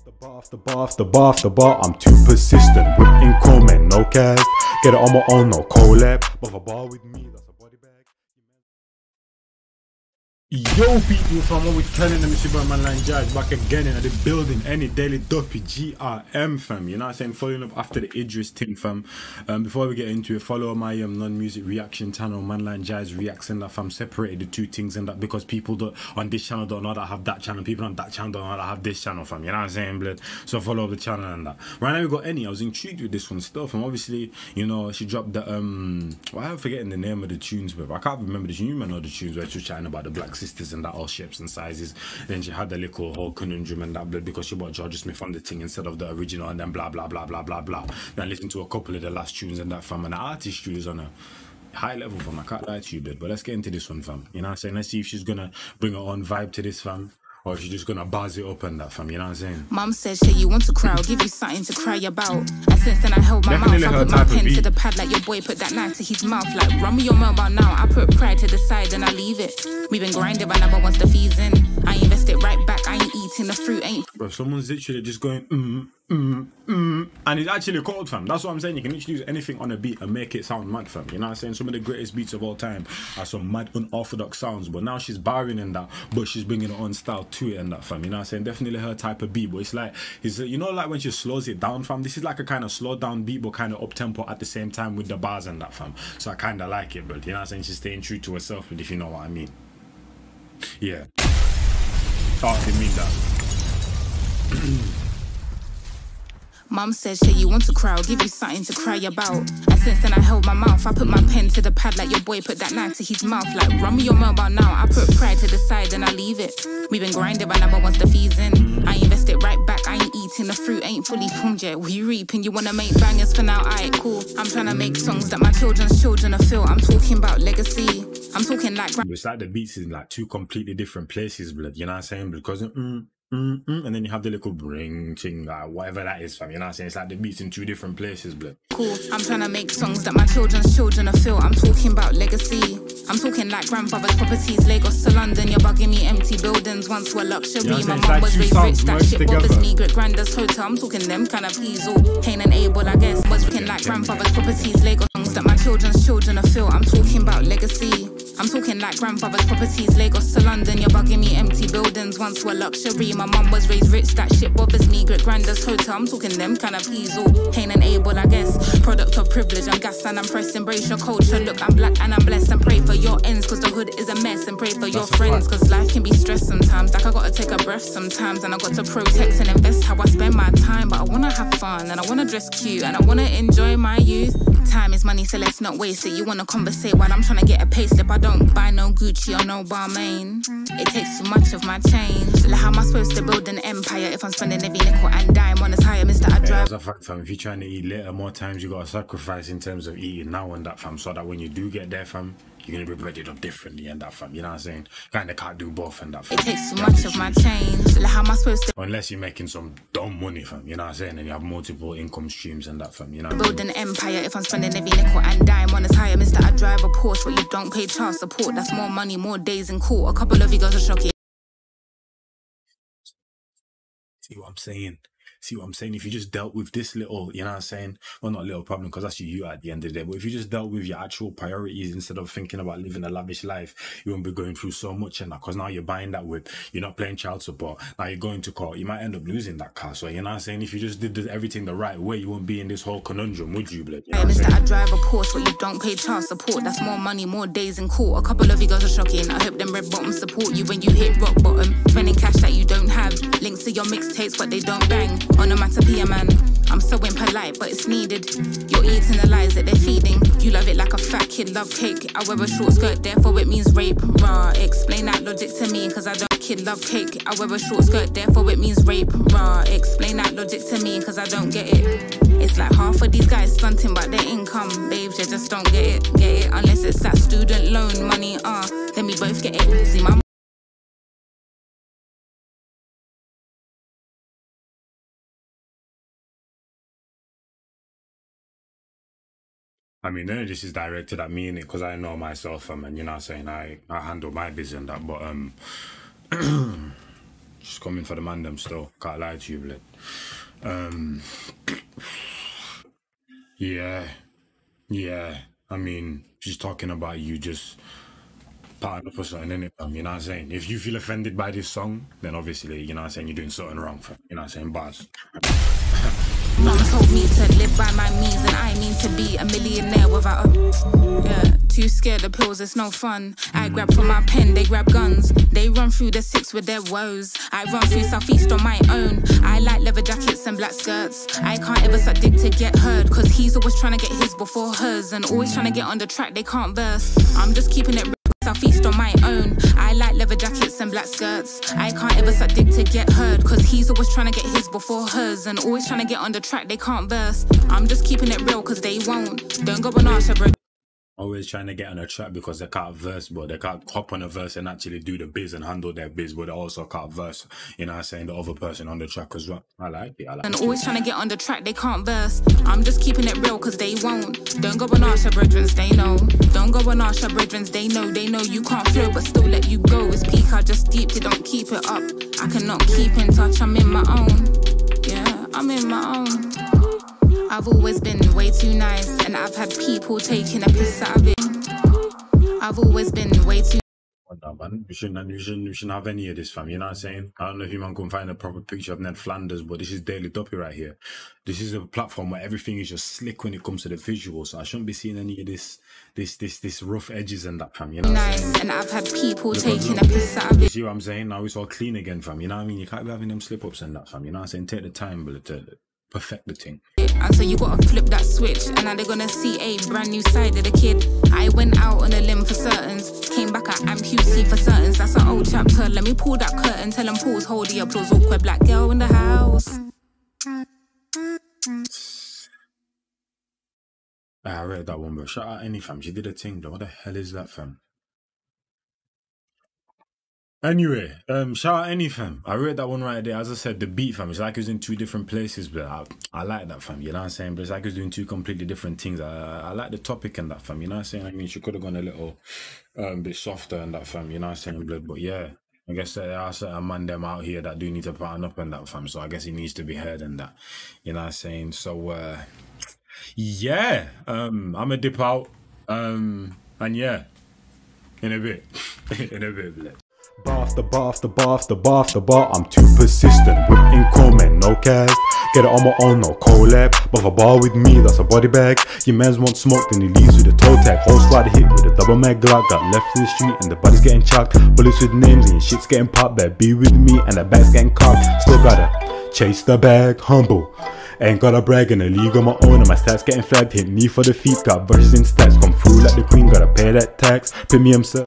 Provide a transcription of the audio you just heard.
the bar, I'm too persistent. Whipping comment, no cast. Get it on my own, no collab. But a bar with me, that's a body bag. Yo people, fam, what we telling them, it's your boy Manline Judge back again in the building. Any daily Duppy GRM, fam. You know what I'm saying? Following up after the Idris thing, fam. Before we get into it, follow my non-music reaction channel, Manline Judge Reacts, and that, fam. Separated the two things and that because people don't, on this channel don't know that I have that channel. People on that channel don't know that I have this channel, fam. You know what I'm saying, blood? So follow up the channel and that. Right now we got ENNY. I was intrigued with this one stuff, and obviously, you know, she dropped the well, I'm forgetting the name of the tunes, but I can't remember the tune. You might know the tunes where she was chatting about the black sisters and that, all shapes and sizes. Then she had the little whole conundrum and that, blood, because she bought Georgia Smith on the thing instead of the original, and then blah blah blah blah blah blah. Then I listened to a couple of the last tunes and that, fam, and the artistry is on a high level, fam. I can't lie to you, blood. But let's get into this one, fam. You know what I'm saying? Let's see if she's gonna bring her own vibe to this, fam, or if she's just gonna buzz it up and that, fam. You know what I'm saying? Mum said, shit, you want to cry, I'll give you something to cry about. And since then I held my mouth, I put my pen to the pad like your boy put that knife to his mouth. Like, run with your mobile now, I put pride to the side and I leave it. We been grinding, but never once the fees in. I invest it right back, I ain't eating the fruit, ain't. Bro, someone's literally just going, and it's actually cold, fam. That's what I'm saying. You can literally use anything on a beat and make it sound mad, fam. You know what I'm saying? Some of the greatest beats of all time are some mad unorthodox sounds, but now she's barring in that, but she's bringing her own style to it and that, fam. You know what I'm saying? Definitely her type of beat, but it's like, you know, like when she slows it down, fam. This is like a kind of slowed down beat, but kind of up tempo at the same time with the bars and that, fam. So I kind of like it, but you know what I'm saying? She's staying true to herself, but if you know what I mean. Yeah. Oh, I didn't mean that. Mum said, shit, you want to cry, I'll give you something to cry about. And since then I held my mouth, I put my pen to the pad like your boy put that knife to his mouth. Like, run with your mobile now, I put pride to the side and I leave it. We been grinding, but never once the fees in. I invest it right back, I ain't eating the fruit, ain't fully formed yet. We reaping, you wanna make bangers for now, alright, cool. I'm trying to make songs that my children's children will feel. I'm talking about legacy, I'm talking like... It's like the beats in like two completely different places, blood, you know what I'm saying? Because and then you have the little ring thing, like whatever that is, fam. You know what I'm saying? It's like the beats in two different places, blood. Cool. I'm trying to make songs that my children's children will feel. I'm talking about legacy. I'm talking like grandfather's properties, Lagos to London. You're bugging me, empty buildings once were luxury. You know, my mum was raised rich, that shit bothers me. Great granddad's hotel. I'm talking them kind of peas, all Cain and Abel, I guess. Was looking like grandfather's properties, Lagos songs that my children's children will feel. I'm talking about legacy. I'm talking like grandfather's properties, Lagos to London. You're bugging me, empty buildings once were luxury. My mum was raised rich, that shit bothers me. Great granddad's hotel, I'm talking them kind of peas, all Cain and Abel, I guess. Product of privilege, I'm gassed and I'm pressed. Embrace your culture, look, I'm black and I'm blessed. And pray for your ends, cause the hood is a mess. And pray for your friends, cause life can be stressed sometimes. Like I gotta take a breath sometimes, and I got to protect and invest how I spend my time. But I wanna have fun, and I wanna dress cute, and I wanna enjoy my youth. Time is money, so let's not waste it. You wanna conversate while I'm trying to get a pay slip. I don't buy no Gucci or no Balmain. It takes too much of my change. Like how am I supposed to build an empire if I'm spending every nickel and dime on a tire, Mr. I drive. As a fact, fam, if you're trying to eat later, more times you gotta sacrifice in terms of eating now and that, fam, so that when you do get there, fam, you're gonna be breaded up differently and that, fam. You know what I'm saying? Kinda can't do both and that, fam. It takes too much of my change. Like how am I supposed to... Unless you're making some dumb money, fam. You know what I'm saying? And you have multiple income streams and that, fam. You know what build an empire if I'm spending every nickel and dime on a tire, Mr. I drive a Porsche, but you don't pay child support. That's more money, more days in court. A couple of you guys are shocking. See what I'm saying? See what I'm saying? If you just dealt with this little, you know what I'm saying? Well, not little problem, because that's you at the end of the day. But if you just dealt with your actual priorities instead of thinking about living a lavish life, you won't be going through so much and that. Because now you're buying that whip, you're not paying child support. Now you're going to court, you might end up losing that car. So you know what I'm saying? If you just did everything the right way, you won't be in this whole conundrum, would you, blood? You know Mr. I drive a Porsche, but you don't pay child support. That's more money, more days in court. A couple of you guys are shocking. I hope them red bottoms support you when you hit rock bottom. Spending cash that you don't have. Links to your mixtapes, but they don't bang. Onomatopoeia, man. I'm so impolite, but it's needed. You're eating the lies that they're feeding. You love it like a fat kid love cake. I wear a short skirt, therefore it means rape. Rah, explain that logic to me, cause I don't kid love cake. I wear a short skirt, therefore it means rape. Rah, explain that logic to me, cause I don't get it. It's like half of these guys stunting about their income. Babes, you just don't get it, unless it's that student loan money, then we both get it. See my I mean, none of this is directed at me, innit? Because I know myself, and you know what I'm saying? I handle my business and that, but Just coming for the man them still. Can't lie to you, blood. Yeah. I mean, she's talking about you just parting up or something, innit, fam? You know what I'm saying? If you feel offended by this song, then obviously, you know what I'm saying, you're doing something wrong, fam. You know what I'm saying? Bars. Mum told me to live by my means, and I mean to be a millionaire without a... too scared of pills, it's no fun. I grab from my pen, they grab guns. They run through the six with their woes. I run through Southeast on my own. I like leather jackets and black skirts. I can't ever suck dick to get heard, cause he's always trying to get his before hers, and always trying to get on the track, they can't verse. I'm just keeping it real. Southeast on my own. I like leather jackets and black skirts. I can't ever suck dick to get heard, cause he's always trying to get his before hers, and always trying to get on the track, they can't verse. I'm just keeping it real cause they won't. Don't go and ask her, bro. Always trying to get on a track because they can't verse, but they can't hop on a verse and actually do the biz and handle their biz, but they also can't verse, you know what I'm saying, the other person on the track as well. I like it. And always trying to get on the track, they can't verse. I'm just keeping it real cause they won't. Don't go and ask your brethren, they know. Don't go and ask your brethren, they know you can't flow but still let you go. It's peak, I just deeped it, don't keep it up. I cannot keep in touch, I'm in my own. Yeah, I'm in my own. I've always been way too nice, and I've had people taking a piss out of it. I've always been way too... No, man, we shouldn't have any of this, fam. You know what I'm saying? I don't know if you man can find a proper picture of Ned Flanders, but this is Daily Duppy right here. This is a platform where everything is just slick when it comes to the visuals, so I shouldn't be seeing any of this rough edges and that, fam. You know what I'm saying? And I've had people taking a piss out of it. You see what I'm saying? Now it's all clean again, fam. You know what I mean? You can't be having them slip-ups and that, fam. You know what I'm saying? Take the time, but perfect the thing. And so you gotta flip that switch, and now they're gonna see a brand new side of the kid. I went out on a limb for certains, came back at amputee for certains. That's an old chapter. Let me pull that curtain, tell them pause, hold the applause. Awkward black girl in the house. I read that one, bro. Shout out ENNY, fam. She did a thing, though. What the hell is that, fam? Anyway, shout out ENNY, fam. I read that one right there. As I said, the beat, fam, it's like it was in two different places, but I like that, fam. You know what I'm saying? But it's like it was doing two completely different things. I like the topic and that, fam. You know what I'm saying? I mean, she could have gone a little bit softer and that, fam. You know what I'm saying? But yeah, I guess there are certain man them out here that do need to pattern up and that, fam. So I guess it needs to be heard and that. You know what I'm saying? So yeah, I'm gonna dip out. And yeah, in a bit, bled. Bar after bar after bar after bar after bar, I'm too persistent. Whipping chrome and no cast. Get it on my own, no collab. But if a bar with me, that's a body bag. Your man's want smoke, then he leaves with a toe tag. Whole squad hit with a double mag Glock. Got left in the street and the body's getting chucked. Bullets with names and your shit's getting popped. Better be with me and the bag's getting cocked. Still gotta chase the bag, humble. Ain't gotta brag in a league on my own, and my stats getting flagged. Hit me for the feet, got verses in stats. Come through like the queen, gotta pay that tax. Premium sir.